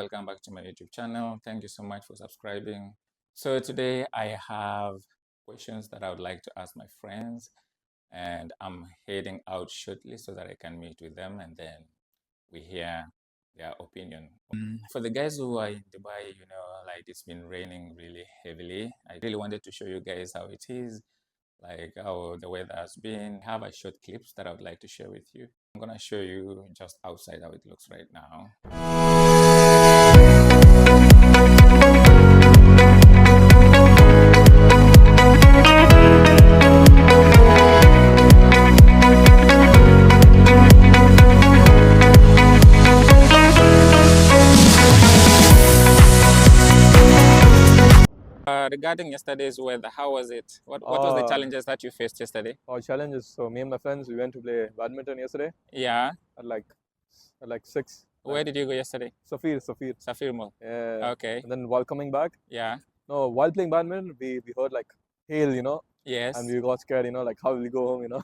welcome back to my YouTube channel. Thank you so much for subscribing. So today I have questions that I would like to ask my friends, and I'm heading out shortly so that I can meet with them and then we hear their opinion. For the guys who are in Dubai, like it's been raining really heavily. I really wanted to show you guys how it is, like how the weather has been. I have a short clips that I would like to share with you. I'm gonna show you just outside how it looks right now. Regarding yesterday's weather, how was it? What was the challenges that you faced yesterday? Our challenges. So me and my friends, we went to play badminton yesterday Yeah. at like 6. Where did you go yesterday? Safir. Safir Mall. Yeah. Okay. And then while coming back, Yeah. no, while playing badminton, we heard like hail, Yes. and we got scared, like how will we go home.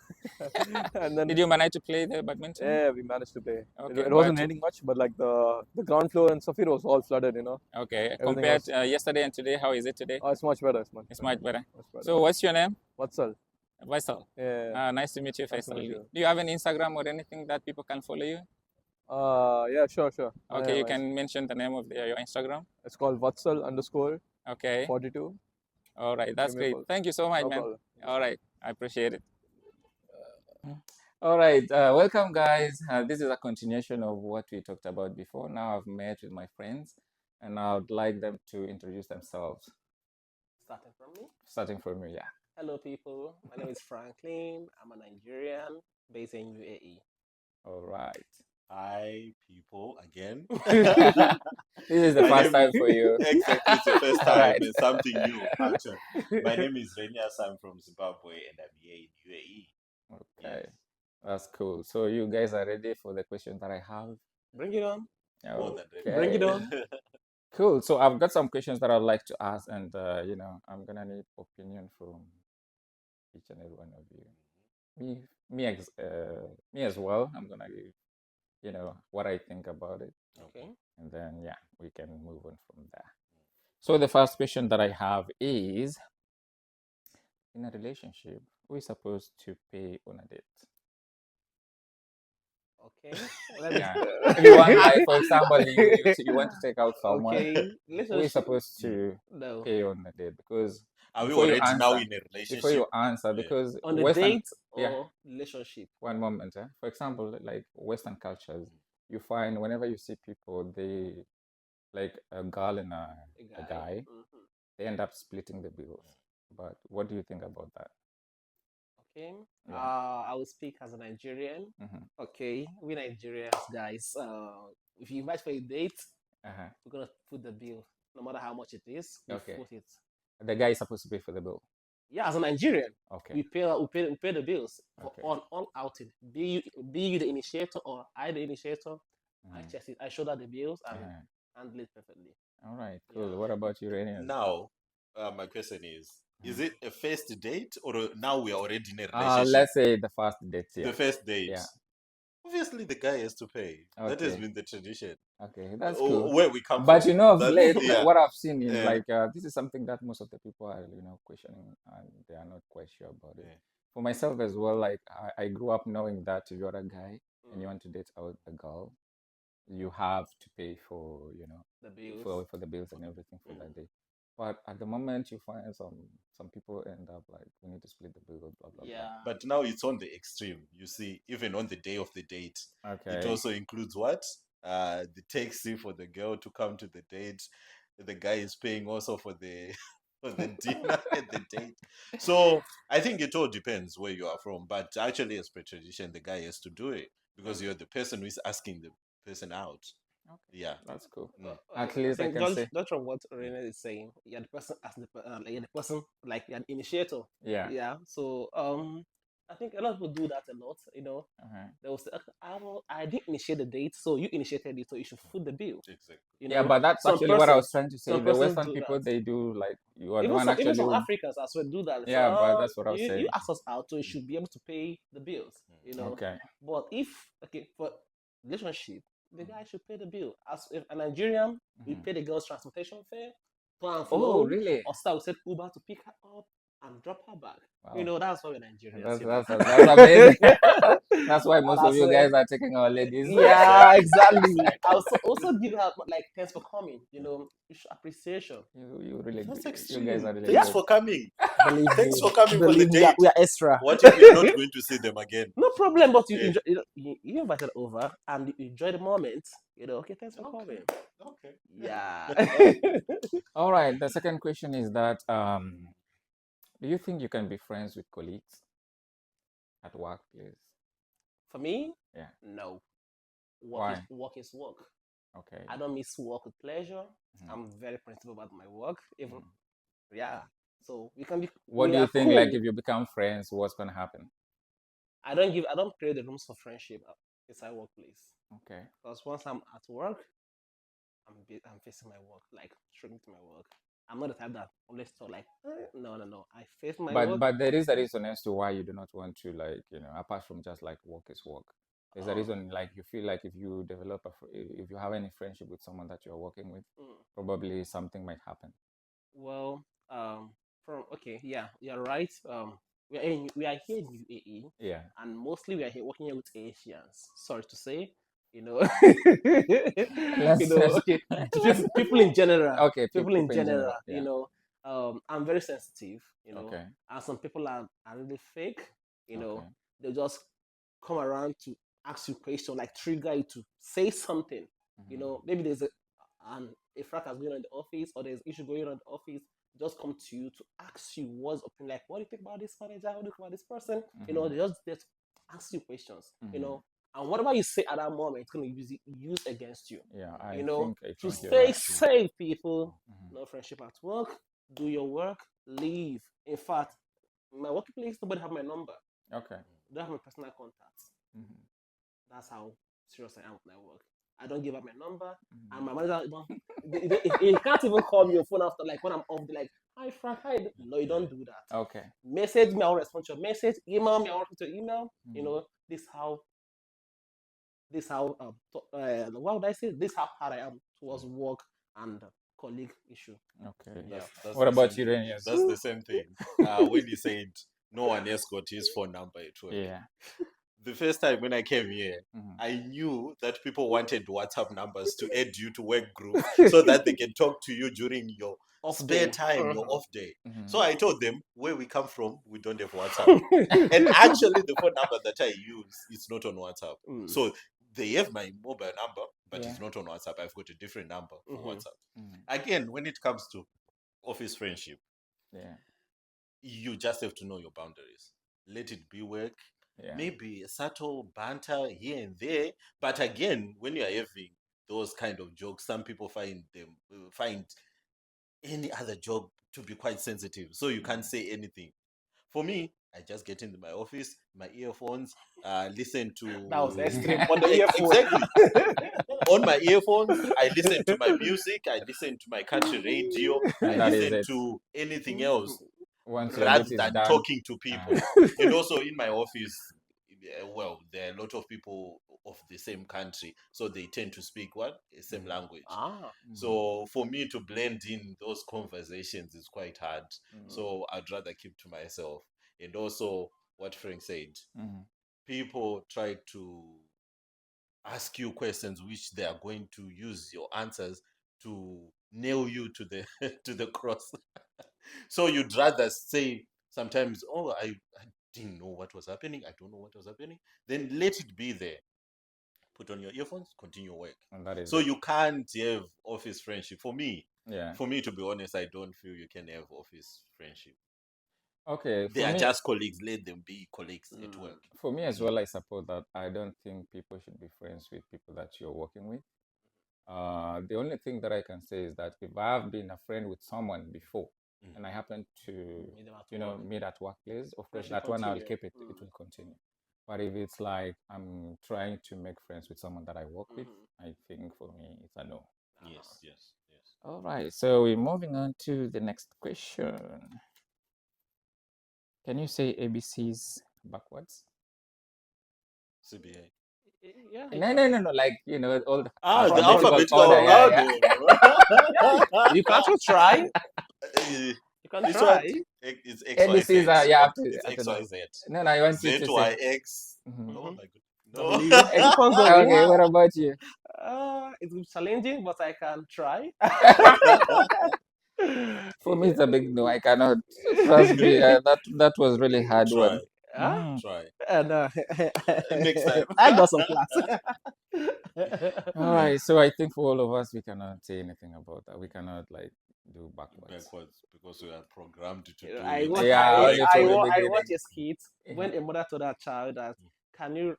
And then Did you manage to play the badminton? yeah, we managed to play. Okay, It wasn't but- raining much, but like the ground floor in Safir was all flooded. Okay. Everything Compared was- yesterday and today, how is it today? Oh, it's much better. It's much better. Much better. So what's your name? What's up? Faisal. Yeah. Nice to meet you, Nice to Faisal. meet you. Do you have an Instagram or anything that people can follow you? Yeah, sure. Okay, Yeah, you can mention the name of your Instagram. It's called Vatsal Okay. _42. All right, that's Give me a great. follow. Thank you so much, No man. problem. All right, I appreciate it. All right, welcome, guys. This is a continuation of what we talked about before. Now I've met with my friends, and I would like them to introduce themselves. Starting from me. Starting from you, yeah. Hello, people. My name is Franklin. I'm a Nigerian based in UAE. All right. Hi, people, again. This is the My first name- time for you. Exactly, it's the first time. Alright. It's something new, actually. My name is Renias. I'm from Zimbabwe and I'm here in UAE. Okay, Yes. that's cool. So you guys are ready for the question that I have? Bring it on. More than ready. Bring it on. Cool. So I've got some questions that I'd like to ask, and I'm gonna need opinion from each and every one of you. Me as well. I'm gonna give what I think about it, Okay. and then yeah, we can move on from there. So the first question that I have is, in a relationship, who is supposed to pay on a date? Okay. Yeah. If you want, like, for example, you want to take out someone, Okay. who is supposed to No. pay on the date? Because Are we before you already now answer- in a relationship? before you answer, Yeah. because On the Western, date or yeah. relationship. one moment, for example, like Western cultures, you find whenever you see people, they like a girl and a guy, Mhm. they end up splitting the bills. But what do you think about that? Okay. Yeah. I will speak as a Nigerian. Mhm. Okay. We Nigerians, guys. If you invite for a date, Uh-huh. we're gonna foot the bill, no matter how much it is. We Okay. foot it. The guy is supposed to pay for the bill. Yeah, as a Nigerian, Okay. we pay the bills for Okay. all outing. Be you the initiator or I the initiator. I Mhm. check it. I show that the bills and Uh-huh. handle it perfectly. All right, cool. Yeah. What about you, Rainier? Now, my question is it a first date or now we are already in a relationship? Let's say the first date. Yeah. The first date. Yeah. Obviously, the guy has to pay. That has Okay. been the tradition. Okay, that's Oh, cool. where we come But from. of That- late, yeah. what I've seen is Yeah. like this is something that most of the people are, questioning, and they are not quite sure about it. Yeah. For myself as well, like I grew up knowing that if you're a guy and you Mm. want to date out a girl, you have to pay for, The bills. for the bills and everything for that Mm. day. But at the moment, you find some people end up like, we need to split the bill, blah blah Yeah. But now it's on the extreme. You see, even on the day of the date, blah. it Okay. also includes what? The taxi for the girl to come to the date. The guy is paying also for the for the dinner at the date. So I think it all depends where you are from. But actually, as per tradition, the guy has to do it because you're the person who is asking the person out. Okay. Yeah. That's cool. Mm. At least I think can just, say, just from what Rene is saying, you're the person as you're the person like you're the initiator. yeah. Yeah. So I think a lot of people do that a lot. Uh-huh. They will say, "Okay, I didn't initiate the date, so you initiated it, so you should foot the bill." Exactly. Yeah, but that's Some actually what I was persons- trying to say. some The persons Western do people, that. they do like you are the Even one some, actually. even some Africans as well do that. They say, Yeah, but "Oh, that's what I was you saying. asked us out, so you should be able to pay the bills." Okay. But if for relationship, the guy should pay the bill. As if a Nigerian, we Mhm. pay the girl's transportation fare, to and Oh, fro, really? or start we set Uber to pick her up and drop her back. You Wow. know, that's why we're Nigerians. That's You know. that's amazing. That's why And most of that's you why, guys are taking our ladies. yeah, exactly. Exactly. I also give her like thanks for coming. You know, appreciation. You really That's you guys extreme. are really Yeah. Thanks good. for coming. Believe Thanks me, for coming for the believe me, date. we are extra. What if you're not going to see them again? No problem, but you Yeah. enjoy, you invited over and you enjoy the moment. You know, okay, thanks for Okay. coming. Okay. Yeah. All right. The second question is that do you think you can be friends with colleagues at workplace? For me, Yeah. no. Why? Work is work. Okay. I don't miss work with pleasure. Mhm. I'm very principled about my work. Even Mhm. yeah. So we can be What we do you are think? Like, cool. if you become friends, what's gonna happen? I don't create the rooms for friendship inside workplace. Okay. Because once I'm at work, I'm facing my work, like straight into my work. I'm not the type that always talk like no. I face my work. But there is a reason as to why you do not want to, like, apart from just like work is work. There's a Oh, reason, like, you feel like if you develop if you have any friendship with someone that you're working with, mm. probably something might happen. Well, from okay, yeah, you're right. We are here in UAE, Yeah. and mostly we are here working here with Asians. Sorry to say, you know, Let's okay, people in general, okay, people in people in general, general. Yeah. I'm very sensitive, Okay. and some people are really fake, Okay. they just come around to ask you questions, like trigger you to say something, Mhm. maybe there's a fracas going on in the office or there's issue going on in the office, just come to you to ask you what's opinion, like what do you think about this manager, what do you think about this person, Mhm. they just there to ask you questions, Mhm. and whatever you say at that moment, it's going to be used against you. Yeah, To I think you're stay right. safe, people, Mhm. no friendship at work, do your work, leave. In fact, my workplace, nobody have my number. Okay. They don't have my personal contacts. Mhm. That's how serious I am with my work. I don't give up my number, Mhm. and my manager don't. He can't even call me on phone after, like when I'm off. Like, hi Frank, hi. No, you don't do that. Okay. Message me, I'll respond to your message. Email me, I'll respond to your email. Mhm. This how what would I say? This how hard I am towards work and colleague issue. Okay. Yeah. That's What the about same you, thing. Renius? That's the same thing. When you said no one else got his phone number at work. Yeah. The first time when I came here, Mhm. I knew that people wanted WhatsApp numbers to add you to work group so that they can talk to you during your Off spare day. time, your off day. Mhm. So I told them where we come from, we don't have WhatsApp. And actually, the phone number that I use is not on WhatsApp. Mm. So they have my mobile number, but Yeah. it's not on WhatsApp. I've got a different number for Mhm. WhatsApp. Mhm. Again, when it comes to office friendship, Yeah. you just have to know your boundaries. Let it be work. Yeah. Maybe a subtle banter here and there. But again, when you're having those kind of jokes, some people find any other joke to be quite sensitive. So you can't say anything. For me, I just get into my office, my earphones, listen That was to extreme on the earphone. exactly on my earphones. I listen to my music. I listen to my country radio. I And that is listen it. to anything else Once your rather duty is than done. talking to people. Uh-huh. And also in my office, well, there are a lot of people of the same country, so they tend to speak the same Mhm. language. Ah. Mhm. So for me to blend in those conversations is quite hard. Mm. So I'd rather keep to myself. And also what Frank said, Mhm. people try to ask you questions which they are going to use your answers to nail you to the to the cross. So you'd rather say sometimes, oh, I didn't know what was happening. I don't know what was happening. Then let it be there. Put on your earphones, continue work. And that is So it. you can't have office friendship. Yeah. For me, to be honest, I don't feel you can have office friendship. Okay. They are just colleagues. Let them be colleagues at work. For me as Yeah. well, I support that. I don't think people should be friends with people that you're working with. The only thing that I can say is that if I've been a friend with someone before Mm. and I happen to, Meet them at work. meet at workplace, of course, Friendship that one I'll continue. keep it. It will continue. But if it's like I'm trying to make friends with someone that I work with, I think for me it's a no. Yes, yes, yes. All right. So we're moving on to the next question. Can you say ABCs backwards? CBA. Yeah, No. Like all the Ah, the chronological alphabetical alphabetical. order. order. Yeah, Ah, yeah. no. You can't try. Eh, You can This one, try. it's ABCs XYZ. are yeah. It's I don't know. XYZ. No, I want you to say. ZYX. Mhm. Oh Hmm. my god. No. W. Ex- Keep on okay, going. what about you? It's challenging, but I can try. For me, it's a big no. I cannot. Trust me. That was really hard Try. one. Huh? Mhm. Try. And Next time. I got some class. All right. So I think for all of us, we cannot say anything about that. We cannot like do backwards. Backwards because we are programmed to do I it watch Yeah, only from the I watch beginning. a skit when a mother told her child that can you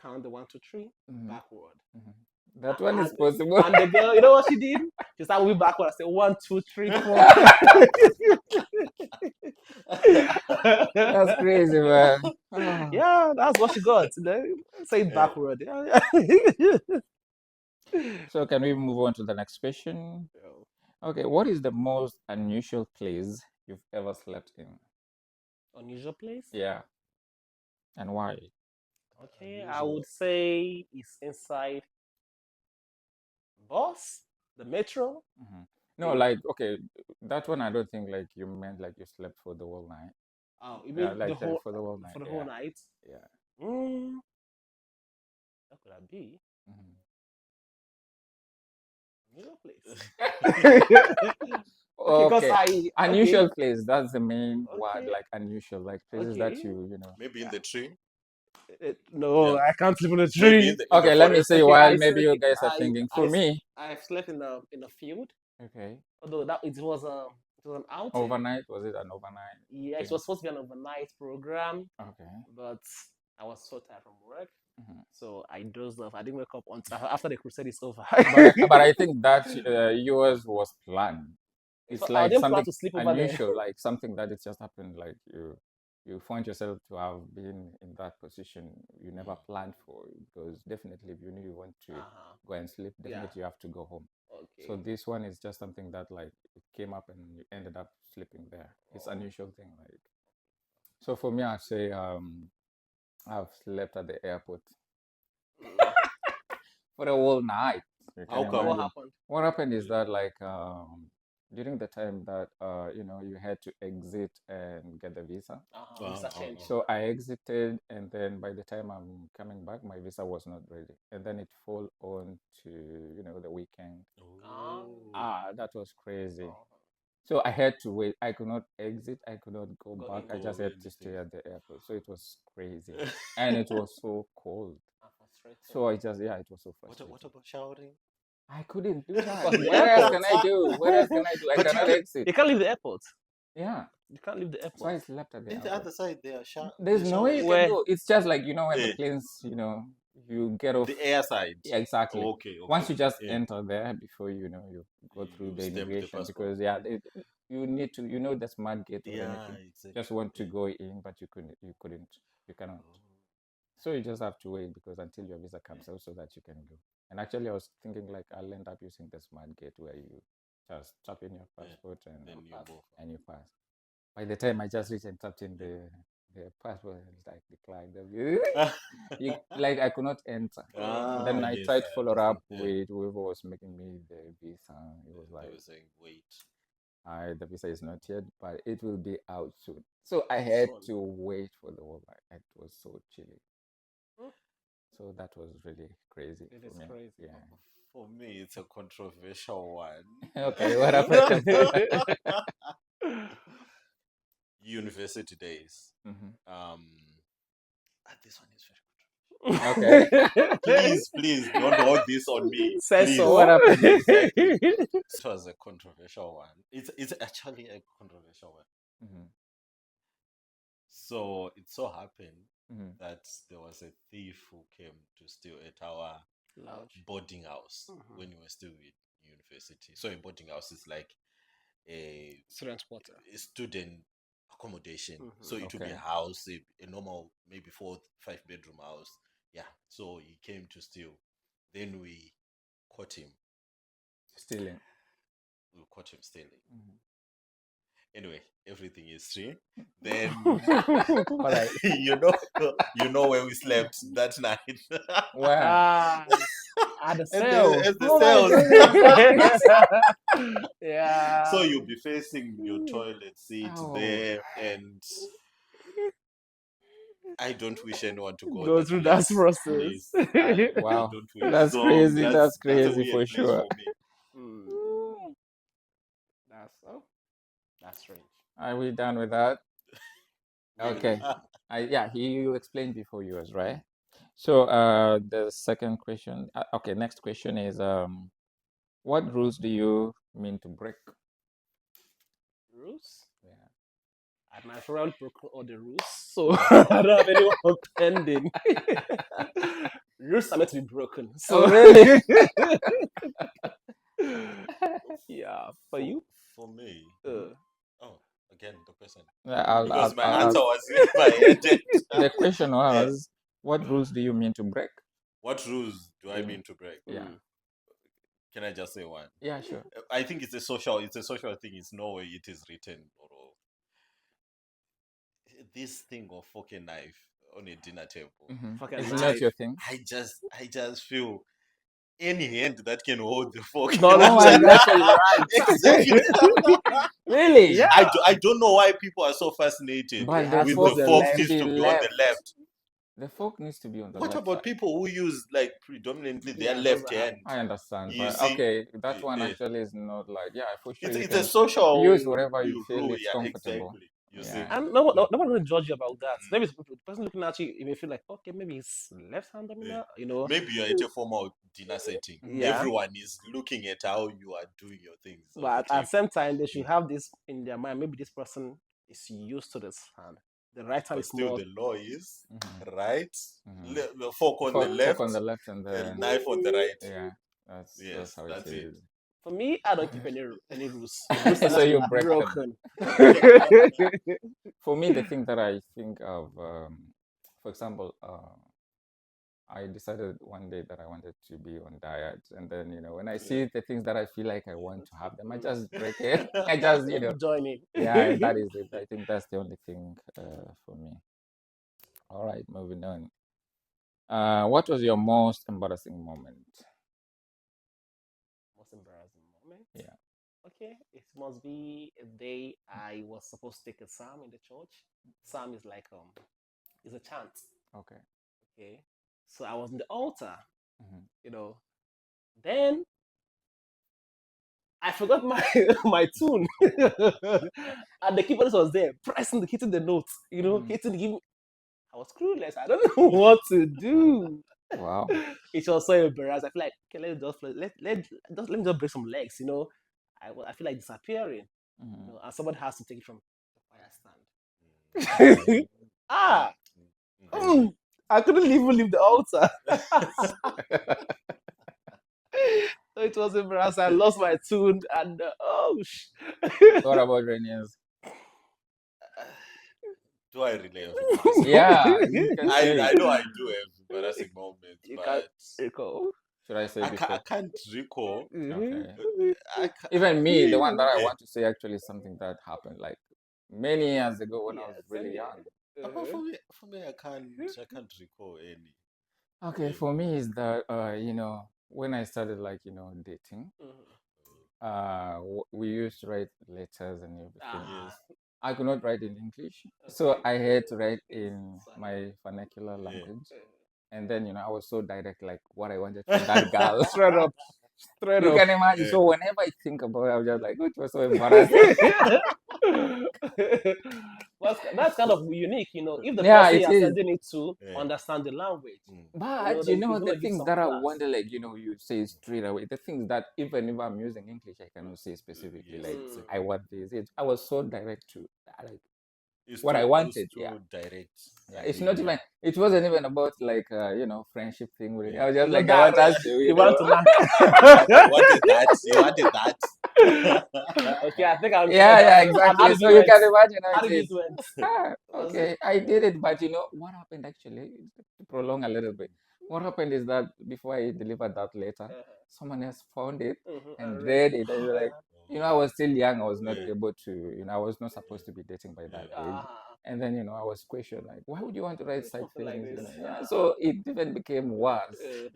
count the 1, 2, 3 Mhm, backward. mhm. That one is And possible. and the girl, you know what she did? She started moving backward. I said 1, 2, 3, 4. That's crazy, man. Ah. Yeah, that's what she got. Say it Eh, backward. Yeah. So can we move on to the next question? Okay, what is the most unusual place you've ever slept in? Unusual place. Yeah, and why? Okay, I unusual. would say it's inside bus, the metro. Mhm. No, Eh, like okay, that one I don't think like you meant like you slept for the whole night. Oh, you Yeah, mean the like whole for the whole for night. the whole Yeah, night? yeah. Mm, that could that be? Mhm. Unusual place. Okay, cause Okay, I okay, unusual place. That's the main word, okay, like unusual, like places that okay. Maybe in Yeah. the tree. No, Yeah. I can't sleep on a Maybe tree. in the Okay, let me forest. see Okay, while maybe you guys are I thinking. I For me, I slept in a field. okay, Although that it was an outing. overnight, was it an overnight Yeah, it thing? was supposed to be an overnight program, Okay. but I was so tired from work, Mhm. so I dozed off. I didn't wake up until after the crusade is over. But I think that yours was planned. It's So I like didn't plan something to sleep over there. unusual, like something that it just happened. Like you find yourself to have been in that position you never planned for, because definitely if you knew you want to Uh-huh. go and sleep, Yeah. definitely you have to go home. So Okay. this one is just something that like it came up and you ended up sleeping there. It's Oh. unusual thing. Like so for me, I'd say I've slept at the airport Mm. for a whole night. You can How Okay, come? what imagine. happened? What happened is that like during the time that you had to exit and get the visa. Visa change. So I exited, and then by the time I'm coming back, my visa was not ready, and then it fall on to the weekend. Ah. That was crazy. Oh. So I had to wait. I could not exit. I could not go Go back. in. I just Or had to anything. stay at the airport. So it was crazy, and it was so cold. I'm frustrated. So I just yeah, it was so What frustrating. about showering? I couldn't do that. Because the What else airport. can I do? What else can I do? I But you cannot can exit. You can't leave the airport. Yeah. You can't leave the So I airport. slept at the in the airport. other side there are There's the no way showers. you can Where? go. It's just like when the Eh, planes, you get off. the air side. Yeah, exactly. Okay, Once okay. you just Eh, enter there before you go through you the stamp the immigration, passport. because yeah, you need to the smart gate or Yeah, anything. exactly. Just want to Eh. go in, but you cannot. So you just have to wait because until your visa comes out so that you can go. And actually, I was thinking like I'll end up using the smart gate where you just tap in your Yeah, passport and then you move. you pass. By the time I just reached and tapped in the passport, it's like declined. Like I could not enter. And Ah, then I yes, tried to I follow understand. up Yeah, with whoever was making me the visa. It was they like, were saying wait. the visa is not yet, but it will be out soon. So I had Soon. to wait for the whole night. It was so chilly. Hmm. So that was really crazy It for is me. crazy. Yeah. For me, it's a controversial one. Okay, what happened? University days. Hmm. This one is very Okay. Please don't hold this on me. Says Please. What so. happened? Exactly. This was a controversial one. It's actually a controversial one. Hmm. So it so happened Hmm. that there was a thief who came to steal at our Lounge. boarding house Mhm. when we were still in university. So a boarding house is like a, Student quarter. a student accommodation. Mhm. So it would be Okay. a house, a normal maybe 4 5 bedroom house. Yeah. So he came to steal. Then we caught him. Stealing. We caught him stealing. Hmm. Anyway, everything is free. Then All right. you know you know where we slept that night. Where? At the At cell. the Oh my cells. goodness. Yeah. So you'll be facing your toilet seat Oh. there, and I don't wish anyone to go Go that through that place. process. Please, I Wow. don't wish. That's So crazy. That's that's a crazy weird for place sure. for me. Mm, that's strange. Are we done with that? We Okay. are. Yeah, you explained before yours, right? So, the second question. Okay, next question is, what rules do you mean to break? Rules? Yeah. I've naturally broken all the rules, so I don't have anyone pending. Rules are meant to be broken. So Oh, really? yeah, for you? For me, oh, again, the question. Yeah, Because my I'll answer ask. was in my head. The question Yeah. was, what rules do you mean to break? What rules do I Yeah. mean to break? Yeah. Can I just say one? Yeah, sure. I think it's a social thing. It's no way it is written or this thing of fork and knife on a dinner table. Fucking It's knife. not your thing. I just feel any hand that can hold the fork. No, Oh, that's exactly right. Exactly. Really? Yeah. I don't know why people are so fascinated But It the has with to be fork the the fork needs to left. needs be to be on the left. left. The fork needs to be on the What left about side. people who use like predominantly their Yeah, left those are- hand? I understand, You but see, okay, that one eh, actually is not like, yeah, for sure you it's a can social use whatever you feel rule. it's Yeah, comfortable. exactly. You see, Yeah. And no one will judge you about that. Maybe the person looking at you, you may feel like, okay, maybe it's left hand eh, dominant, you know. maybe you're at a formal dinner setting. Yeah. Everyone is looking at how you are doing your things on But the at the table. same time, they should have this in their mind. Maybe this person is used to this hand. The right hand But is still, more. the law is Mhm. right, Mhm. the fork on the Fork on left, the left and and then knife on the right. yeah, that's Yes, how it that's it. is. For me, I don't keep any rules. Rules are So meant to you be break them. broken. For me, the thing that I think of, for example, I decided one day that I wanted to be on diet, and then when I see the things that I feel like I want to have them, I just break it. I just Join in. yeah, that is it. I think that's the only thing for me. All right, moving on. What was your most embarrassing moment? Most embarrassing moment. Yeah. Okay, it must be a day I was supposed to take a psalm in the church. Psalm is like is a chant. Okay. Okay, so I was in the altar. Mhm. Then I forgot my my tune, and the keyboardist was there pressing, hitting the notes. Hitting, giving. I was clueless. I don't know what to do. Wow. It was so embarrassing. I feel like, okay, let me just break some legs. I feel like disappearing. Mhm. And somebody has to take it from the fire stand. Ah, I couldn't even leave the altar. So it was embarrassing. I lost my tune, and What about Rainier's? Do I really have embarrassing Yeah, moments? you can say I it. know I do have embarrassing moments, you can't but recall. Should I say I before? can't recall. Okay. I ca- Even me, the one that I eh, want to say actually is something that happened like many years ago when I was Yes, really young. But for me, I can't recall any. Okay, Eh, for me is that when I started like dating, we used to write letters and everything. Yes. I could not write in English, so I had to write in my vernacular language. And then I was so direct, like what I wanted from that girl. Straight up, straight You up. can imagine. Eh, So whenever I think about it, I'm just like, oh, it was so embarrassing. That's kind of unique, if the Yeah, person it you're is. sending it to eh, understand the language, mm, But then it's the gonna give things some that I class. wonder, like you say straight away, the things that even if I'm using English, I cannot say specifically. yes, Like exactly. I want this. I was so direct to like It's what I too wanted. Yeah, direct. yeah. As It's in, not even. It wasn't even about like friendship thing with it. I yeah. was just Because like, I that want us to, you want to knock. You wanted that. You wanted that. Okay, I think I'm Yeah, yeah, and how exactly. did So it you went? can imagine how How it did it is. went? Ah, Was it? okay, I did it, but what happened actually, to prolong a little bit, what happened is that before I delivered that letter, someone else found it Mhm, and and read. read it, and you're like, I was still young. I was not Yeah. able to, I was not supposed to be dating by that age. Ah, And then, I was questioned, like, why would you want to write such something like things? this. Yeah. So it even became worse. You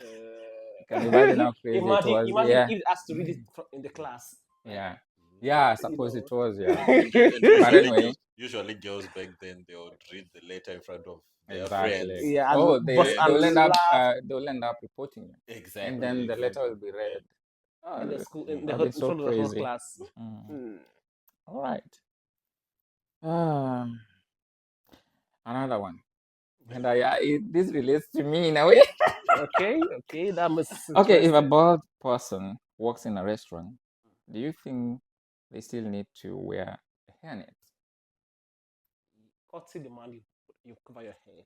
can Uh, imagine how crazy it imagine, was. imagine Yeah. if it has to read it in the class. Yeah. Mm. Yeah, I You suppose know. it was, yeah. And But anyway, usually girls back then they would read the letter in front of their exactly. friends. Yeah, and Oh, bust Yeah, they'll and end up laugh reporting you. And exactly, then the letter exactly. will be Yeah. read. Oh, in the it school Mm. would have been in so front of the whole crazy. class. Mm. Hmm. All right. Um, another one. And this relates to me in a way. Okay, that makes Okay, if a interesting. bald person works in a restaurant, do you think they still need to wear a hairnet? Courtesy demand you cover your head.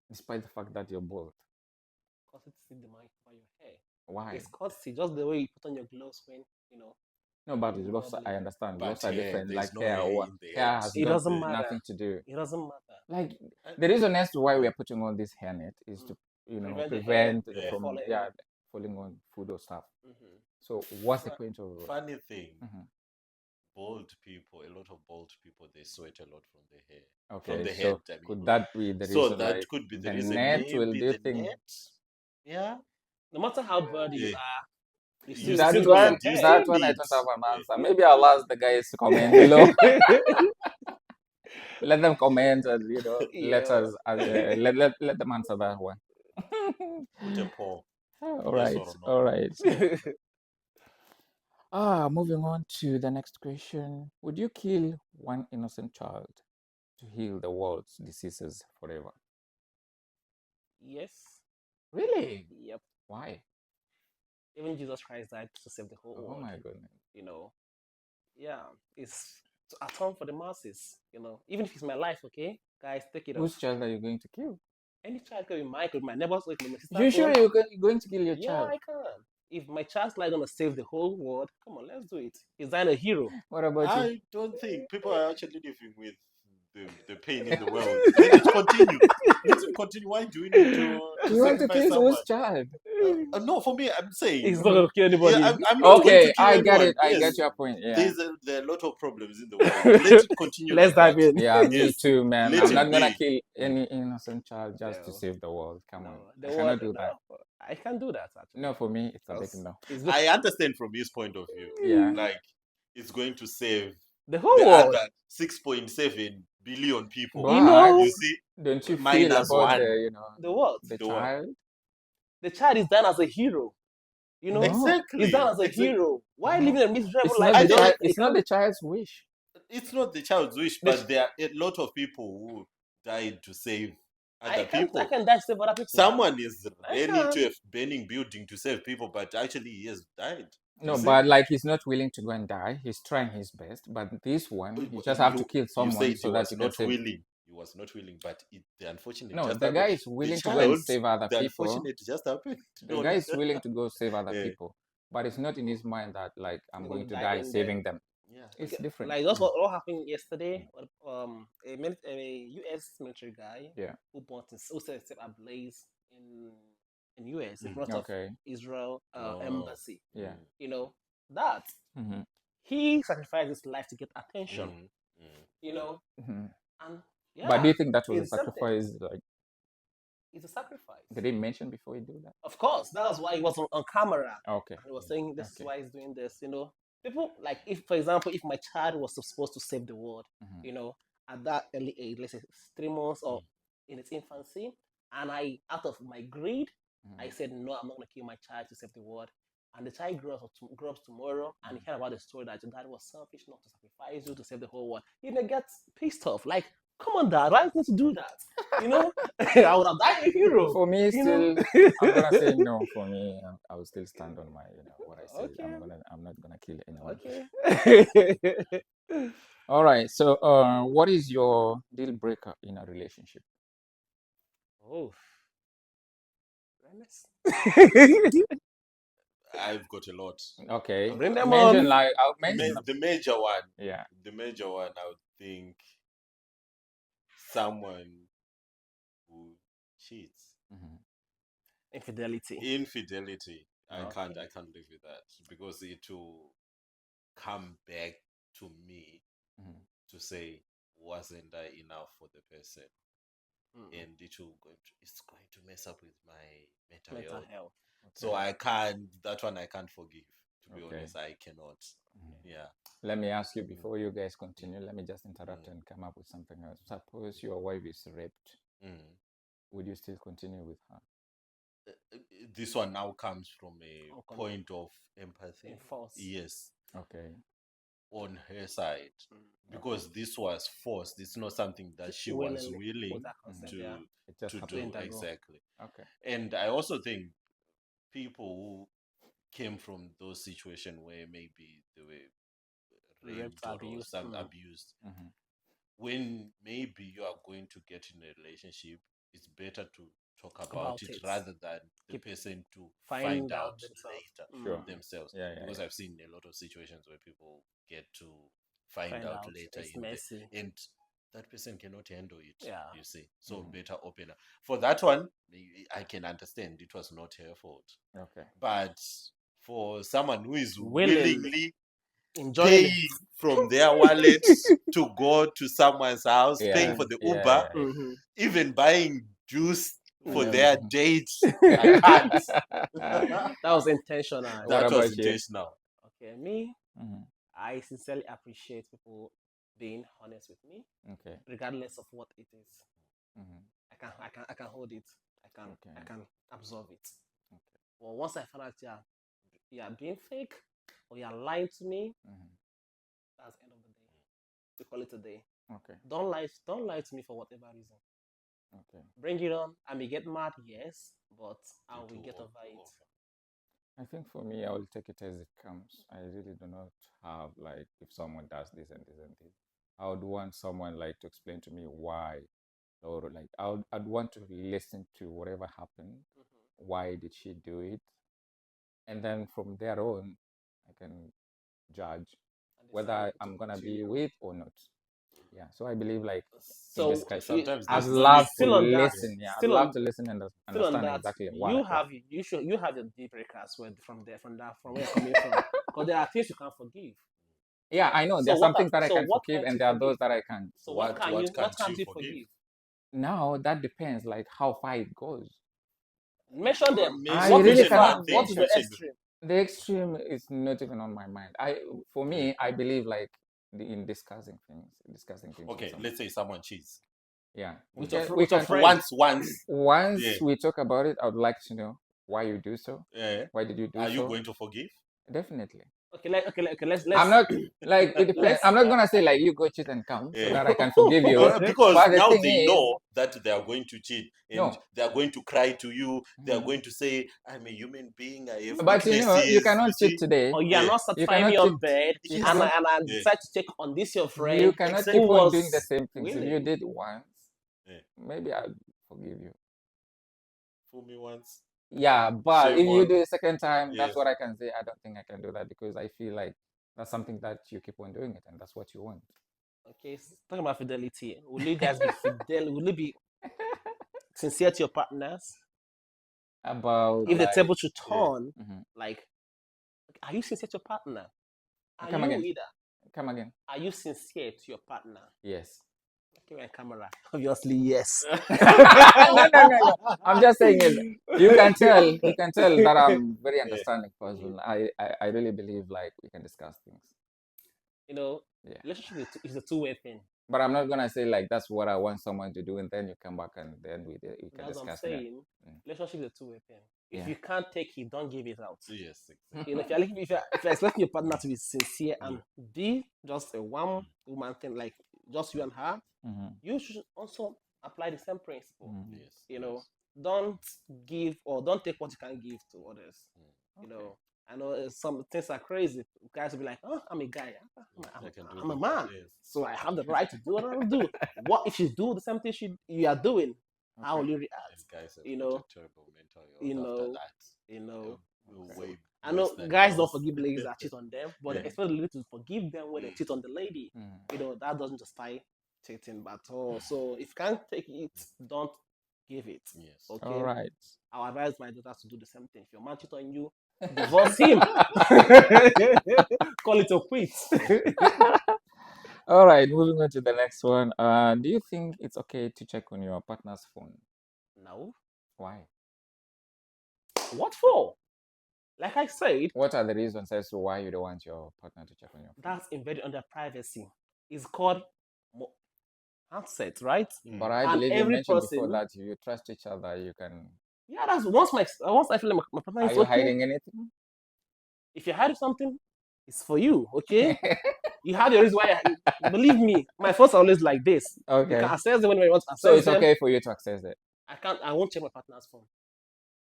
Despite the fact that you're bald? Courtesy demand you cover your hair. Why? It's courtesy, just the way you put on your gloves when No, but in gloves, I public. understand. But Gloves are hair, different. Like there's no hair, hair what in the hair head. has It got doesn't matter. nothing to do. It doesn't matter. Like And- the reason as to why we are putting on this hairnet is to, Prevent the hair prevent Yeah. from falling. falling on food or stuff. Mhm. So what's the Fu- point of? Funny thing, Mhm. bald people, a lot of bald people, they sweat a lot from the hair, from Okay, the so head. I mean, could that be the so reason? that Like could be the the reason. net will Maybe do the thing. net. Yeah. No matter how bad you Yeah. are, you You still That need still one, some need. You hair. that still one I need. don't have an Yeah. answer. Maybe I'll ask the guys to comment below. Let them comment and let Yeah. us let them answer that one. Put a poll. All Yes right, or no? all right. Moving on to the next question. Would you kill one innocent child to heal the world's diseases forever? Yes. Really? Yep. Why? Even Jesus Christ died to save the whole Oh world. my goodness. You know. Yeah. It's to atone for the masses. Even if it's my life, okay, guys, take it Whose off. child are you going to kill? Any child could be mine, could be my neighbor's, could be my sister's You sure own. you're going to kill your Yeah, child? I can. If my child's like gonna save the whole world, come on, let's do it. He's not a hero. What about you? I don't think people are actually living with the pain in the world. Let it continue. Let it continue. Why do we need to You want to sacrifice kill someone? whose child? No, for me, I'm saying, He's not gonna kill anybody. yeah, I'm not going to Okay, kill I get anyone. it. I Yes, get your point. Yeah. there are a lot of problems in the world. Let it continue Let's like dive that. in. Yeah, me Yes, too, man. let I'm it not gonna be. kill any innocent child just to No, save the world. Come on. no, I the cannot world. do that. No, I can do that actually. No, for me, it's a big Because no. it's I understand from his point of view. Yeah. Like, it's going to save the whole the world. other 6.7 billion people. But You see, don't you feel minus about one. The world. the The what? child? The child is done as a hero. No, He's Exactly. done as a Exactly. hero. Why no. living a miserable It's life? not I the don't. child. He It's not can't. the child's wish. It's not the child's wish, The but there are a lot of people who died to save other I people. can die to save other people. Someone is I running to can. a burning building to save people, but actually he has died. You No, see? but like he's not willing to go and die. He's trying his best. But this one, you just have to kill You someone said he so that was you can not save. willing. He was not willing, but the unfortunate No, just the happened. guy is The willing to go and child, save other the people. unfortunate just happened. The guy is willing to go save other Yeah. people, but it's not in his mind that like I'm I'm going gonna to die die in saving them. Yeah. It's Okay, different. like that's what happened yesterday. A U.S. military guy Yeah. who set ablaze in U.S. in front of Okay. Israel Oh. embassy. Yeah. That Mm-hmm. he sacrificed his life to get attention. Mm. Mm-hmm. And But do you yeah, think that was a it's something. sacrifice? Like, It's a sacrifice. did he mention before he do that? Of course, that was why he was on camera. Okay. He was saying this is Okay. why he's doing this. People like if, for example, if my child was supposed to save the world, Mhm. at that early age, let's say 3 months or in its infancy, and I, out of my greed, I Mhm. said no, I'm not gonna kill my child to save the world. And the child grows up tomorrow, and he heard about the story that your dad was selfish not to sacrifice you to save the whole world. He may get pissed off, like, come on, dad, why are you going to do that? I would have died a hero. For me, you know? still, I'm gonna say no. For me, I will still stand on my, what I say. Okay. I'm not gonna kill anyone. Okay. All right. So, what is your deal breaker in a relationship? Oh. Premise. I've got a lot. Okay. Bring them Mention on. like I'll mention them. The major one. Yeah. The major one, I would think someone who cheats. Mhm. Infidelity. Infidelity. I Okay. can't live with that because come back to me Mhm. to say, wasn't I enough for the person? Mm. And it's going to mess up with my mental Mental health. health. So I can't, that one I can't forgive. To be Okay. honest, I cannot. Mhm. Yeah. Let me ask you before you guys continue. Let me just interrupt Mm. and come up with something else. Suppose your wife is raped. Mm. Would you still continue with her? This one now comes from a Okay. point of empathy. Enforce. Yes, Okay. on her side, Mm. because this was forced. It's not something that she was Willingly, willing without consent, to yeah. It just to happened. do Undergo. exactly. Okay. And I also think people who came from those situations where maybe they were Raped, raped or abused. some Mm. abused, Mhm. when maybe you are going to get in a relationship, it's better to talk Talk about about it it. rather than the Keep person to find find out out themselves. later Sure. themselves. Yeah, yeah, Because yeah. I've seen a lot of situations where people get to find Find out out. later It's in messy. the and that person cannot handle it. Yeah. You see, so Mhm. better open up. For that one, I can understand it was not her fault, Okay. but for someone who is Willingly. willingly Enjoying paying from their wallet to go to someone's house, paying Yeah. for the Yeah. Uber, Yeah. Yeah. Mhm. even buying juice for Yeah. their Mhm. date, I can't. That was intentional. What That was about you? intentional. Okay, me, Mhm. I sincerely appreciate people being honest with me, Okay. regardless of what it is. Mhm. I can hold it. Okay. I can absorb it. Okay. Well, once I find out you are being fake or you are lying to me, Mhm. that's the end of the day. We call it a day. Okay. Don't lie to me for whatever reason. Okay. Bring it on. I may get mad, yes, but I It will will get go over it. over. I think for me, I will take it as it comes. I really do not have like if someone does this and this and this. I would want someone like to explain to me why, or like I'd want to listen to whatever happened. Why did she do it? And then from there on, I can judge And whether decide to I'm gonna be continue. with or not. Yeah. So I believe like in So this case, Sometimes I'd there's no love need to for still on you. that, listen. Yeah, I'd still love on to listen and still on understand that, exactly you why. have you have your deal breakers from where you're coming from, because there are things you can't forgive. Yeah, I know. There are some things that I can What forgive, can't and you there are forgive? those that I can't. So What what can't can't you you forgive? forgive? Now that depends, like how far it goes. Mention them. I What is really the Mention far? cannot one What thing. is mention. the Mention. extreme? The extreme is not even on my mind. For me, I believe like in discussing things with Okay, someone. let's say someone cheats. Yeah, With we your can. friend. Once, Once yeah, we talk about it, I would like to know why you do so. yeah. Why did you do Are you so? going to forgive? Definitely. Let's I'm not like it depends. let's I'm not gonna say like you go cheat and come so Yeah. that I can forgive you. No, because But the now thing they is, know that they are going to cheat and no. they are going to cry to you. They are Mhm. going to say, I'm a human being, I have But you weaknesses. You cannot cheat see? today. or you are Yeah, not You satisfying cannot me cheat. on bed, You yes, and cannot. I yeah, decide to take on this your You friend cannot who keep exactly. on doing the was same things. If you willing. did once, Yeah. maybe I'll forgive you. Fool me once, Yeah, but if shame you on. do it second time, that's Yes. what I can say. I don't think I can do that because I feel like that's something that you keep on doing it, and that's what you want. Okay, talking about fidelity. Will you guys be fidel? Will you be sincere to your partners? About If the like, table should Yeah. turn, mhm. like, are you sincere to your partner? Are Come you again, either? come again. Are you sincere to your partner? Yes. Okay, we're on camera. Obviously, yes. No. I'm just saying it. You can tell. You can tell that I'm very Yeah. understanding person. I really believe like we can discuss things. You know, Yeah. relationship is a two-way thing. But I'm not gonna say like that's what I want someone to do, and then you come back and then we can That's what I'm discuss that. saying. Mm. Relationship is a two-way thing. If Yeah. you can't take it, don't give it out. Yes, exactly. You know, if you're expecting your partner to be sincere Mm. and be just a one woman thing, like just you and her, Mhm. you should also apply the same principle. Mhm. Yes. You know, yes. don't give or don't take what you can give to others. You Okay. know, I know some things are crazy. Guys will be like, "Oh, I'm a guy. I can do I'm a this. man, Yes. so I have the right to do what I will do." What if you do the same thing you are doing? How Okay. will you And react? guys have You got know, a terrible mental you health after know, that. you know. They're Okay. way I worse know than guys don't girls. forgive ladies that cheat on them, but Yeah. they expect the lady to forgive them when they cheat on the lady. Mhm. You know, that doesn't justify cheating at all. So if you can't take it, don't give it. Yes. Okay. All right. I advise my daughters to do the same thing. If your man cheat on you, Divorce him. Call it a quit. All right, moving on to the next one. Do you think it's okay to check on your partner's phone? No. Why? What for? Like I said, What are the reasons as to why you don't want your partner to check on your phone? that's embedded under privacy. It's called handset, right? But I And believe you every mentioned before person, that you trust each other, you can. yeah, that's once I feel like my partner Are is you okay. hiding anything? If you're hiding something, it's for you, okay? You have your reason why. Believe me, my phones are always like this. You Okay. can access them when you want to access So it's them. okay for you to access it. I won't check my partner's phone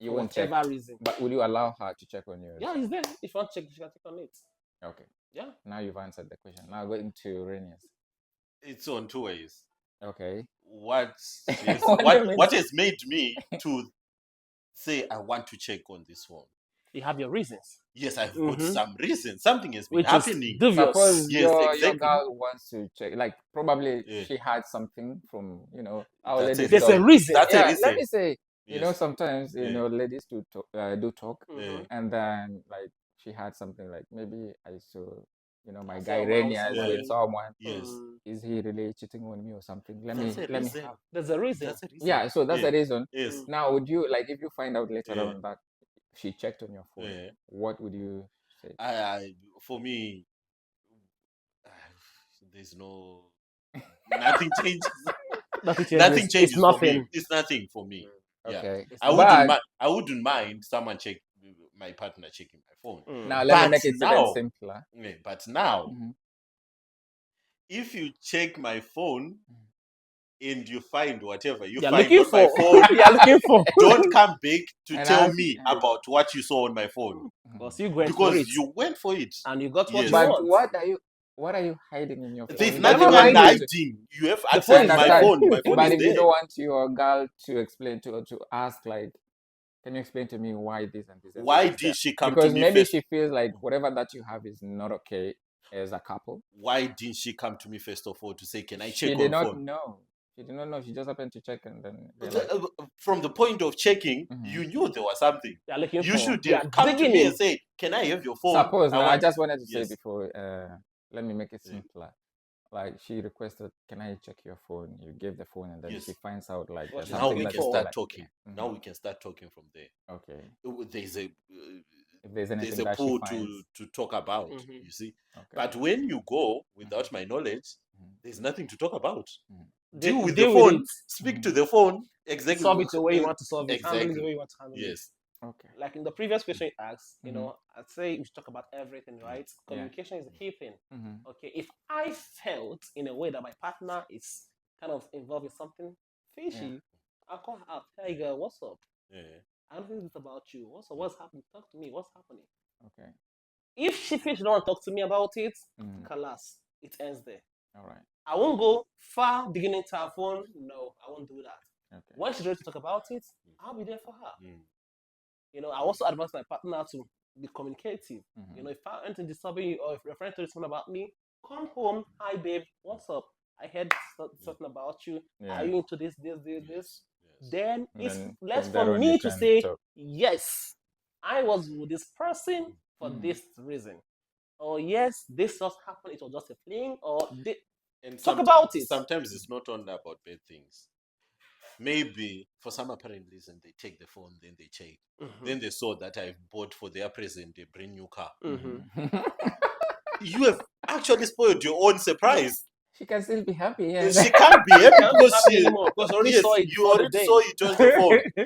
You for won't check. whatever reason. But will you allow her to check on yours? Yeah, it's there. If you want to check, you can check on it. Okay. Yeah. Now you've answered the question. Now going to Renius. It's on two ways. Okay. What What do you mean? what has made me to say I want to check on this phone? You have your reasons, Yes, I've got Mhm. some reason. Something has been which happening. is dubious. Suppose Yes, your exactly. girl wants to check, like probably Yeah. she had something from our That's a ladies. There's talk. a reason. That's a Yeah, reason. let me say, Yes. sometimes Yeah. ladies do talk, Mhm. and then like she had something like maybe I saw my I guy saw a man with Renias somebody. with someone. Yes. Mm. Is he really cheating on me or something? Let That's me a let me reason. have. There's a reason. That's a reason. Yeah, so that's Yeah. the reason. Yes. Mm. Now, would you like if you find out later Yeah. on that she checked on your phone? Yeah. What would you say? For me, there's nothing changes. Nothing changes. Nothing It's changes for nothing. me. It's nothing for me. Yeah. Okay, It's I wouldn't but I wouldn't mind someone my partner checking my phone. Mm. now let me But make it even now, simpler. but now, Mhm. if you check my phone and you find whatever you You're find looking on my for. phone, You're looking for. don't come back to And tell ask- me about what you saw on my phone Because you went for because it you went for it. and you got what Yes. you But want. what are you hiding in your phone? There's That nothing you You're want not under me hiding. to hiding. You have The phone access is to my understand. phone. My phone But is if you there. don't want your girl to explain to ask, like, can you explain to me why this and this? And Why this? did she come Because to me maybe first? she feels like whatever that you have is not okay as a couple. Why didn't she come to me first of all to say, "Can I She check did on not phone?" know. She did not know. She just happened to check and then realized. From the point of checking, Mhm. you knew there was something. You're looking You for. should You're have come to digging me in. and say, "Can I have your phone?" Suppose now, I want- just wanted to say Yes. before, let me make it Yeah. simpler. Like she requested, can I check your phone? You gave the phone, and then Yes. she finds out like What there's she's Now something we looking that can you for. start like. talking. Yeah. Now we can start talking from there. Okay. There's a If there's there's anything a that she pool finds. to talk about. Mhm. You see, Okay. but when you go without my knowledge, Mhm. there's nothing to talk about. Deal With deal the with phone. it. Speak to the phone. Exactly. Solve it the way you want to solve it. Handle it the Exactly. way you want to handle it. Yes. Okay. Like in the previous question you asked, Mhm. I'd say we should talk about everything, right? Yeah. Communication is the key thing. Mhm. Okay, if I felt in a way that my partner is kind of involved in something fishy, I'll call her up. Hey girl, what's up? Yeah. I don't think it's about you. What's happening? Talk to me. What's happening? Okay. If she feels she don't want to talk to me about it, Mhm. kalas, it ends there. All right. I won't go far digging into her phone. No, I won't do that. Okay. When she's ready to talk about it, I'll be there for her. Mm. I also advise my partner to be communicative. Mhm. If I anything disturbing you or if your friend told you something about me, come home. Hi, babe. What's up? I heard something about you. Yeah. Are you into this? Yes. Then it's Then less from for there on you me to can say, talk. yes, I was with this person for Mhm. this reason. Or yes, this just happened. It was just a fling. Or And talk about it. Sometimes it's not only about bad things. Maybe for some apparent reason they take the phone, then they check. Then they saw that I've bought for their present a brand new car. You have actually spoiled your own surprise. She can still be happy. Yes. She can't be happy Can't be because happy anymore because I already yes, saw it you before the already day. saw it on the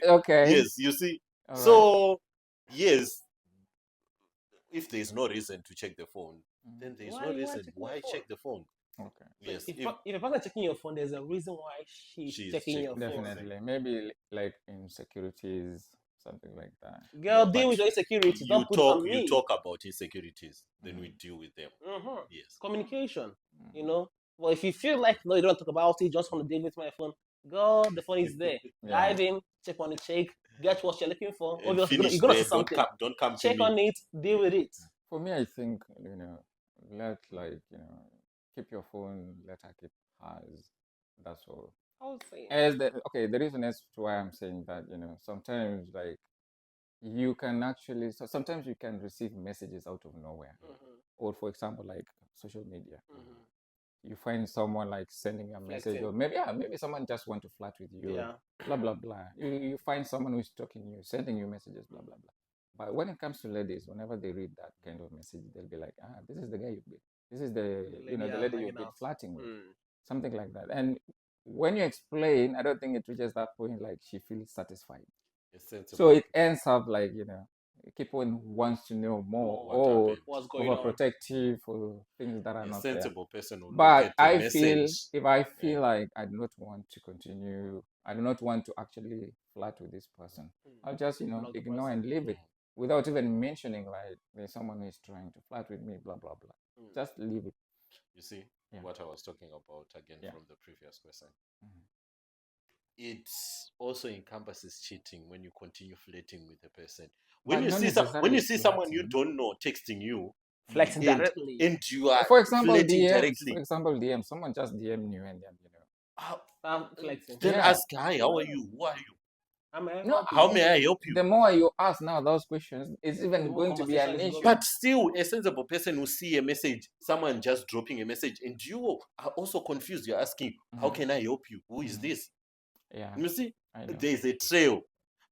phone. Okay. Yes, you see. All right. So yes, if there's no reason to check the phone, then there's Why no you reason checking your why phone? check the phone. Okay. Yes, If a person is checking your phone, there's a reason why she's She's checking your checking. phone. Definitely. Maybe like insecurities, something like that. Girl, Yeah, deal but with your insecurities. you Don't put it on you me. talk about insecurities, then we deal with them. Yes. Communication. Well, if you feel like no, you don't talk about it, you just want to deal with my phone. Girl, the phone is there. Yeah. Dive in, check on it, check, get what you're looking for. And Obviously, finish you're gonna there. see something. Don't come to Check me. on it, deal with it. For me, I think, let keep your phone, let her keep hers. That's all. I was saying. The reason is why I'm saying that, sometimes like you can actually, so sometimes you can receive messages out of nowhere. Or for example, like social media. You find someone like sending a message, or maybe someone just want to flirt with you, Yeah. blah blah blah. You find someone who's talking you, sending you messages, blah blah blah. But when it comes to ladies, whenever they read that kind of message, they'll be like, this is the guy you've been, this is the the lady you've been flirting with, something like that. And when you explain, I don't think it reaches that point like she feels satisfied. So it ends up like people wants to know more, what or happened. What's going on? overprotective for things that are A not there. sensible person will look But at the I feel message. if I feel like I do not want to continue, I do not want to actually flirt with this person, I'll just Block the ignore person. and leave it without even mentioning like there's someone who is trying to flirt with me, blah blah blah. Just leave it. You see Yeah. what I was talking about again Yeah. from the previous question. It also encompasses cheating when you continue flirting with a person. When But you not see when you see someone you flirting. don't know texting you, Flexing directly. and you are For example, flirting DMs. directly, For example, DM. Someone just DM you and then Flexing. then Yeah. ask, "Hi, how are you? Who are you? No, How may I help you?" the more you ask now those questions, it's even more going to be an conversation is issue. going. But still, a sensible person will see a message, someone just dropping a message, and you are also confused. You're asking, "How can I help you? Who is this?" Yeah, You see, I know. there's a trail.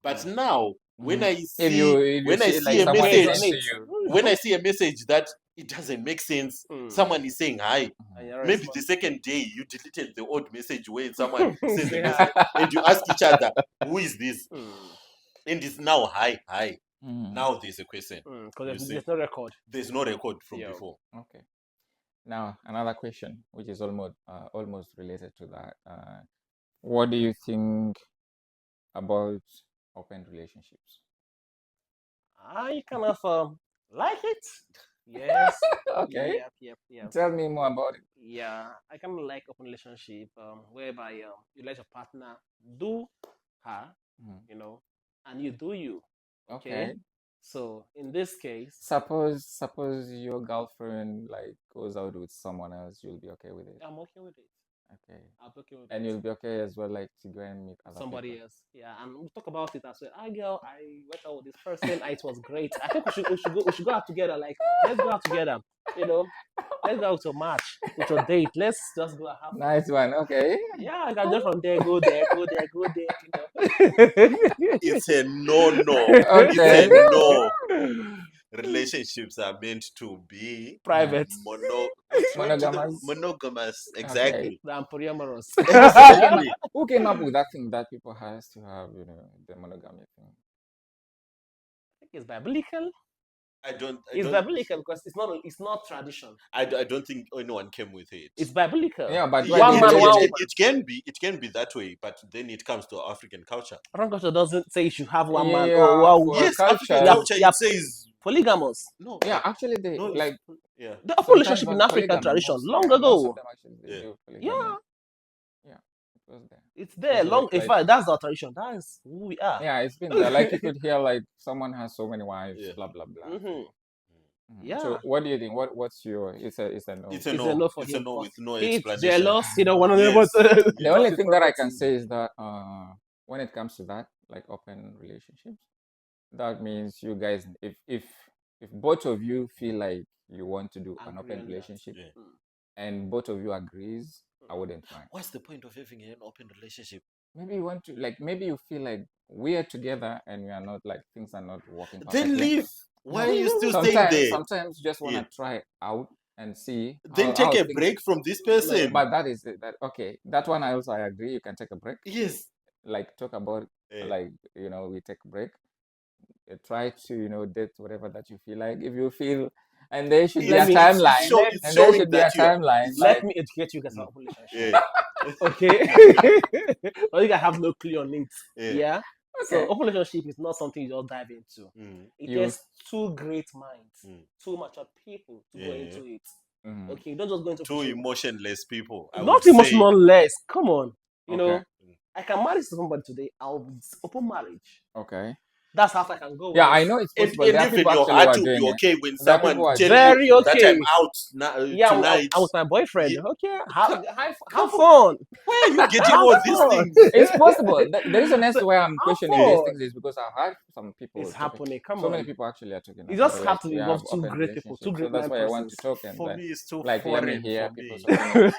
But now, when I If see you when I see like see a someone is message, into you, when I see a message that it doesn't make sense, someone is saying hi. And you're Maybe the second day you deleted the old message where someone sends a message and you ask each other, "Who is this?" And it's now hi. Now there's a question. Because there's no record. There's no record from before. Okay. Now another question, which is almost related to that. What do you think about open relationships? I kind of like it. Yes. Okay. Yep. Tell me more about it. Yeah, I kind of like open relationship whereby you let your partner do her, and you do you. Okay. So in this case, Suppose your girlfriend like goes out with someone else, you'll be okay with it. I'm okay with it. Okay. I'm okay with And it. you'll be okay as well, like to go and meet other Somebody people. else. Yeah, and we'll talk about it as well. Hi girl, I went out with this person. It was great. I think we should go out together. Like, let's go out together. Let's go out to match with your date. Let's just go and have fun. Nice one. Okay. Yeah, I can just from there, go there, go there, go there. It's a no. Okay. It's a no. Relationships are meant to be Private. Monogamous. Monogamous. Exactly. I'm polyamorous. Exactly. Who came up with that thing that people has to have, the monogamy thing? I think it's biblical. I don't It's biblical because it's not tradition. I don't think anyone came with it. It's biblical. Yeah, but one man, one woman. It can be that way, but then it comes to African culture. African culture doesn't say you should have one man Yeah, or one for woman. Yes, culture. African culture it says Polygamous. no. Yeah, actually they No, like yeah. The open relationship sometimes in was African polygamy. tradition Most long of ago. them actually they Yeah. do polygamy. Yeah, Yeah, it was there. it's there. It's Long. like- In fact, that's our tradition. That is who we are. Yeah, it's been there. Like you could hear like someone has so many wives, Yeah. blah blah blah. Yeah. So what do you think? What's your? It's a no. It's a It's a no. no for It's a him. no with no He's explanation. jealous. He don't want to Yes. know what. The only thing that I can say is that when it comes to that, like open relationships, that means you guys, if both of you feel like you want to do an Agree open on that. relationship, Yeah. and both of you agrees, I wouldn't mind. What's the point of having an open relationship? Maybe you want to maybe you feel like we are together and we are not like things are not working Then perfectly. leave. Why are you still staying there? Sometimes you just want to try out and see. Then how take a things- break from this person. But that is that okay. That one I also agree. You can take a break. Yes. Like talk about like we take a break. Try to date whatever that you feel like. If you feel, and there should be a timeline. And there should be a timeline. Let me educate you guys about relationship. Yeah. Okay. Or you guys have no clue on it. Yeah. So Okay. open relationship is not something you just dive into. It You- takes two great minds, two mature people to go into it. Okay, you don't just go into Two emotionless people. I not would say. emotional less. Come on. Okay. I can marry somebody today. I'll open marriage. Okay. That's how far I can go with Yeah, I this. know it's And, possible. and There are even people your actually heart who are will be doing it. okay when There are people someone who are tell doing you Very that okay. I'm out Yeah, tonight. I'm with my boyfriend. Yeah. Okay, Come- have come fun. Where are you getting Have all these fun. things? It's possible. The reason as So, to why I'm have questioning these fun. things is because I've heard some people It's talking. happening. Come So many on. people actually are talking You about just it. have Like to we involve have two open great people, two relationships. So great that's mind why I want to persons. talk and For like me, it's too let me foreign hear for people's me. opinions.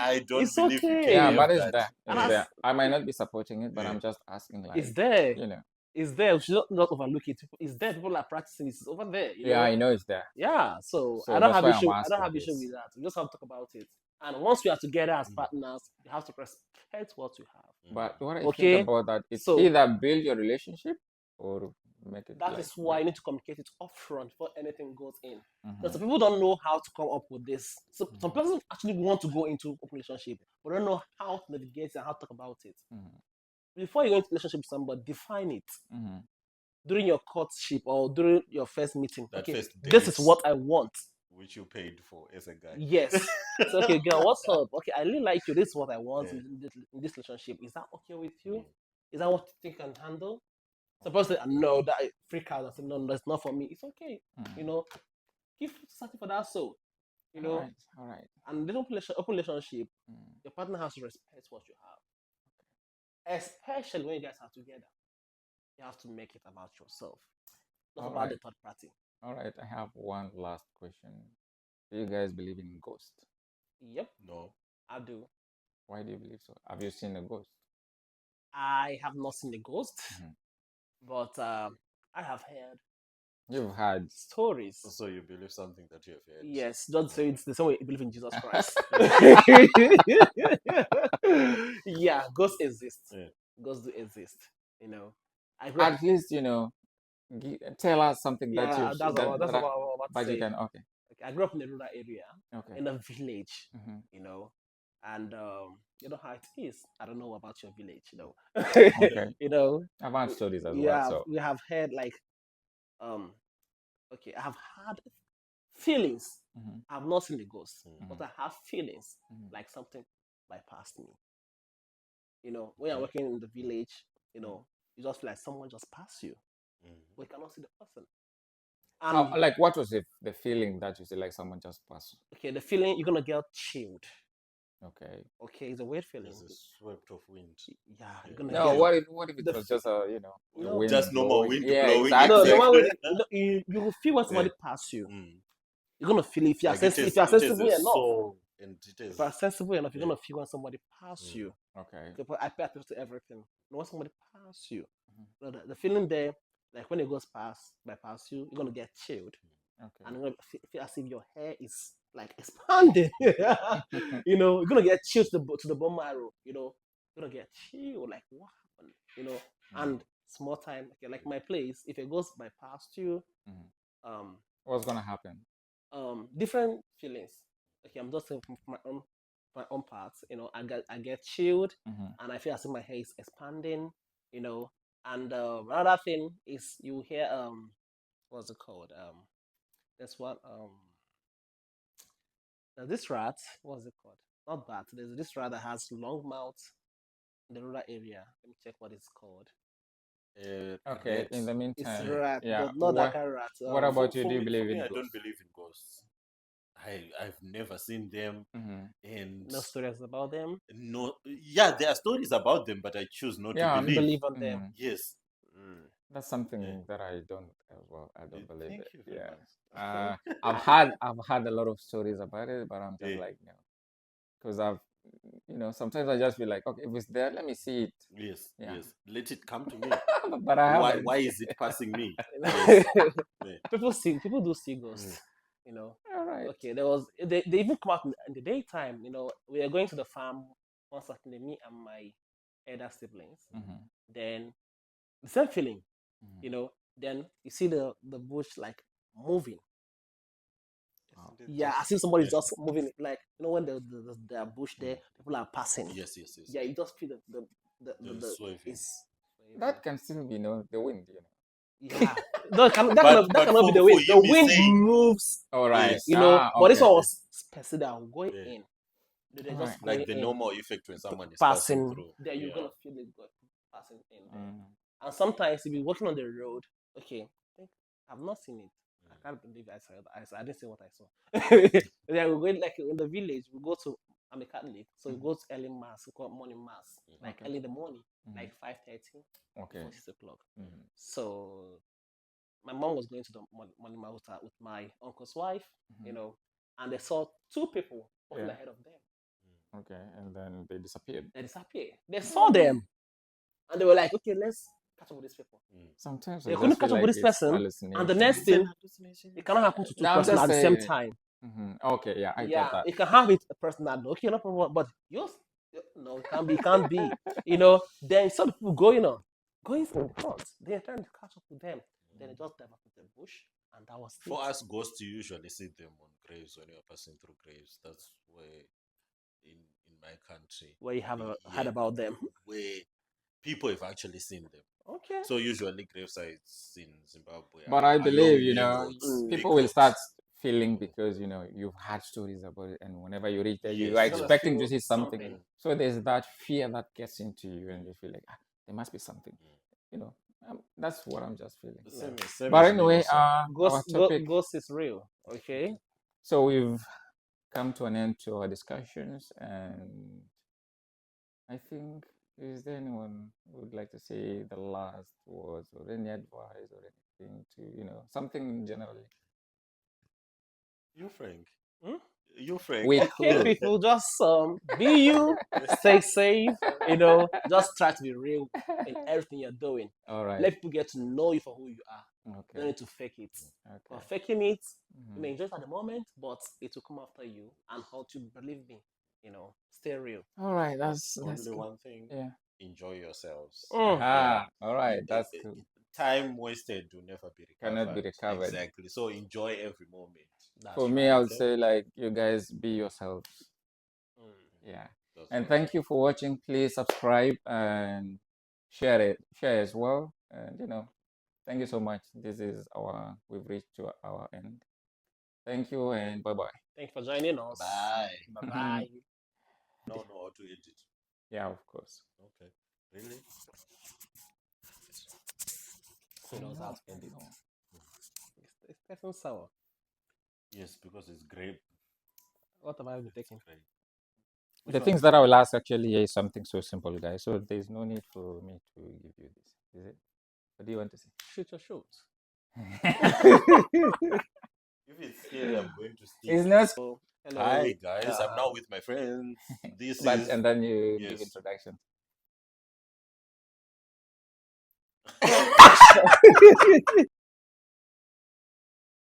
I don't It's believe you okay. can Yeah, have but it's that. there. And It's that's there. I might not be supporting it, but Yeah. I'm just asking like, it's there. you know. It's there. We should not overlook it. It's there. People are practicing. It's over there. You Yeah, know. I know it's there. Yeah. So So I don't that's have why I'm issue. I don't asking have issue this. with that. We just have to talk about it. And once we are together as Mm. partners, you have to respect what you have. But what I think Okay. about that, it's So either build your relationship or make it that like is why you need to communicate it upfront before anything goes in. Mhm. Because some people don't know how to come up with this. So some people actually want to go into a relationship, but don't know how to navigate and how to talk about it. Mhm. Before you go into a relationship with somebody, define it Mhm. during your courtship or during your first meeting. That Okay, first this is date. what I want. Which you paid for as a guy. Yes. So okay, girl, what's up? Okay, I really like you. This is what I want Yeah. in this relationship. Is that okay with you? Mm. Is that what you think I can handle? Suppose say no, that I freak out. I said no, that's not for me. It's okay. Mhm. You know, give something for that soul. You know, All right. and this open relationship, Mhm. your partner has to respect what you have, especially when you guys are together. You have to make it about yourself, not All about right. the third party. All right. I have one last question. Do you guys believe in ghosts? Yep, No. I do. Why do you believe so? Have you seen a ghost? I have not seen a ghost, Mhm. but I have heard You've had. stories. So you believe something that you have heard. Yes, just say it's the same way you believe in Jesus Christ. Yeah, ghosts exist. Yeah. Ghosts do exist. You know, I grew up. At least tell us something that Yeah, you've that's that what, that's that what I was about to but you say. can okay. I grew up in a rural area, Okay. in a village. Mhm. You know, and you know how it is. I don't know about your village. You know, Okay. you know. I've had stories as well. Yeah, So we have had like um. Okay, I have had feelings. mhm. I've not seen the ghost, but Mhm. I have feelings Mhm. like something bypassed me. You know, when you're Okay. working in the village, you know, you just feel like someone just passed you, Mm. but you cannot see the person. How, And like what was the feeling that you see like someone just passed? okay, the feeling you're gonna get chilled. Okay. Okay, it's a weird feeling. There's a swept of wind. Yeah, you're gonna No, get what if it the was just a a no, wind Just normal blowing? wind Yeah, blowing. no, the exactly. one with Exactly. you will feel when somebody Yeah. pass you. Mm. You're gonna feel it if you are Like it if you are is sensible a enough. soul and it If is you are sensible enough, you're yeah. gonna feel when somebody pass Mm. you. Okay. Okay, but I pay attention to everything. And when somebody pass you, Mhm. the feeling there, like when it goes bypass you, you're gonna get chilled, Okay. and you're gonna feel as if your hair is like expanding. You know, you're gonna get chilled to the bone marrow. You know, you're gonna get chilled. Like what happened? You know, and small time. Okay, like my place, if it goes bypass you, Mhm. um, What's gonna happen? different feelings. Okay, I'm just saying from my own parts. You know, I get chilled, Mhm. and I feel as if my hair is expanding. You know, and another thing is you hear what's it called there's one there's this rat, what's it called, not bat, there's this rat that has long mouth in the rural area. Let me check what it's called. Okay. Red. In the It's meantime, rat, yeah. but not that kind of rat. What about you? For Do you me, believe in I don't ghosts? believe in ghosts. I've never seen them, Mhm. and No stories about them. no, yeah, there are stories about them, but I choose not to Yeah. You believe. believe on them. Mhm. Yes. Mm. That's Yeah. something that I don't as well. I don't believe Thank it. you very Yeah. much. I've had a lot of stories about it, but I'm just Yeah. like no, because sometimes I just feel like okay, if it's there, let me see it. Yes. Yeah. Yes. Let it come to me. But I Why? haven't. Why is it passing me? Yes. Yeah. People do see ghosts. You know. All right. Okay, they even come out in the daytime. You know, we are going to the farm one Saturday, me and my elder siblings. Mhm. Then the same feeling, Mhm. you know. Then you see the bush like moving. Wow. Isn't it Yeah, I just see somebody's yeah. just moving. Like when the bush there, people are passing. Yes. Yes. Yes. Yeah, you just feel The swaying. it's That can still be the wind. yeah. That But cannot be the for wind. The him, he's wind saying moves, All right. yes. you know. But this Okay. one was specific. I'm going Yeah. in. They're All just right. going Like the in, normal effect when someone is passing passing. through. There you're Yeah. gonna feel it passing in there. Mm. And sometimes you'll be walking on the road. Okay, I think I've not seen it. I can't believe I saw it. I didn't see what I saw. Then we go like in the village. We go to. I'm a Catholic, so we go to early mass. We call it morning mass, like Okay. early in the morning, Mhm. like 5:30 Okay. before 6 o'clock. Mhm. So my mom was going to the morning mass with my uncle's wife, and they saw two people walking Yeah. ahead of them. Okay. And then they disappeared. They disappeared. They saw them, and they were like, "Okay, let's catch up with these people." Sometimes They I couldn't just feel catch up like with this it's person, and the hallucination. next thing, it cannot happen to two No, I'm persons just at the same saying. time. Okay, yeah, I get that. It can have it a person that okay, no problem, but yours, no, it can't be. Then some people going for front. They're trying to catch up with them. Then they just dive up in the bush, and that was For it. us ghosts, you usually see them on graves when you're passing through graves. That's where in my country Where you have heard yeah, about them. where people have actually seen them. Okay. So usually grave sites in Zimbabwe But I are believe, along main roads, big people will roads. start feeling because, you've had stories about it, and whenever you reach there, you Yes, are You're gonna yes. expecting to feel see something. something. So there's that fear that gets into you, and you feel like, there must be something. That's what I'm just feeling. Same But as me anyway, also. our topic. Ghost is real. Okay. So we've come to an end to our discussions, and I think, is there anyone who would like to say the last words or any advice or anything to, something generally? You Frank. Hmm? You Frank. We Okay, could. people, just be you, stay safe. Just try to be real in everything you're doing. All right. Let people get to know you for who you are. You Okay. don't need to fake it. Okay. But faking it, Mhm. you may enjoy it at the moment, but it will come after you and haunt you. Believe me, stay real. All right. That's Only good. one thing. Yeah. Enjoy yourselves. Aha. All right. That's Eh, cool. Time wasted will never be recovered. Cannot be recovered. Exactly. So enjoy every moment. For me, I would say, like, you guys be yourselves. Yeah. That's And what thank you for watching. Please subscribe and share as well. And thank you so much. We've reached to our end. Thank you and bye-bye. Thanks for joining us. Bye. Bye-bye. Now know how to edit. Yeah, of course. Okay. Really? Who knows how to edit? It's getting sour. Yes, because it's grape. What have I been taking? Grape. The things that I will ask actually is something so simple, guys. So there's no need for me to give you this. Is it? What do you want to say? Shoot your shoot. If it's scary, I'm going to stick. It's not. Hello. Hi guys, I'm now with my friends. This is And then you give yes. introduction.